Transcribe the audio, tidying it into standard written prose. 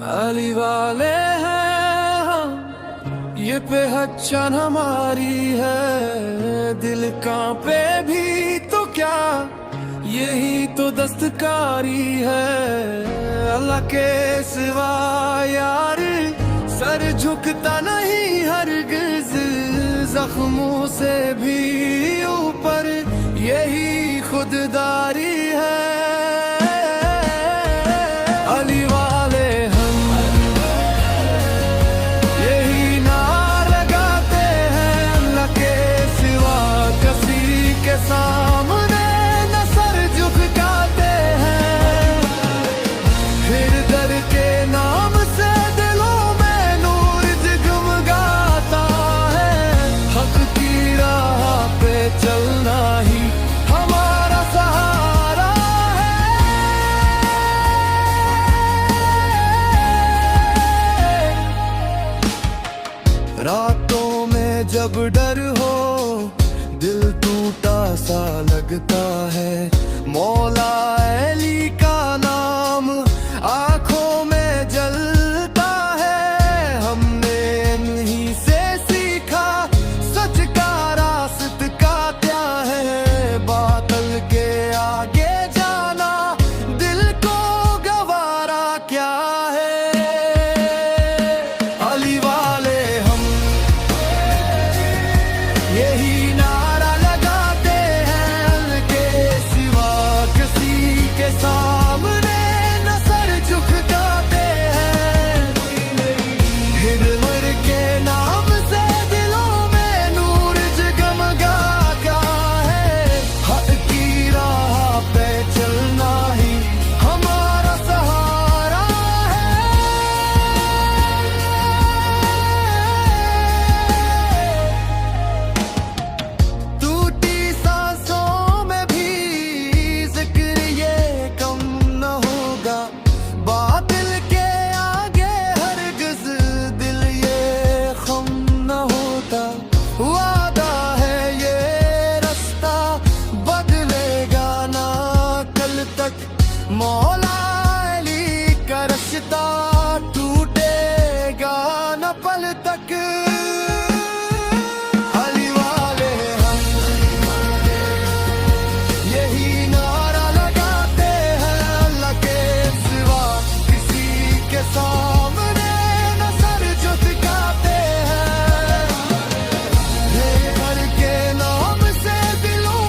अली वाले हैं हम, ये पहचान हमारी है। दिल कांपे भी तो क्या, यही तो दस्तकारी है। अल्लाह के सिवा यार सर झुकता नहीं हरगिज़, जख्मों से भी ऊपर यही खुददारी है। अली वाले हम यही नारा लगाते हैं, अल्लाह के सिवा किसी के सामने न सर झुकाते हैं। फिर दर के नाम से दिलों में नूर जगमगाता है। हक की राह पे चलना ही हमारा सहारा है। रातों में जब डर हो, दिल टूटा सा लगता है। मौला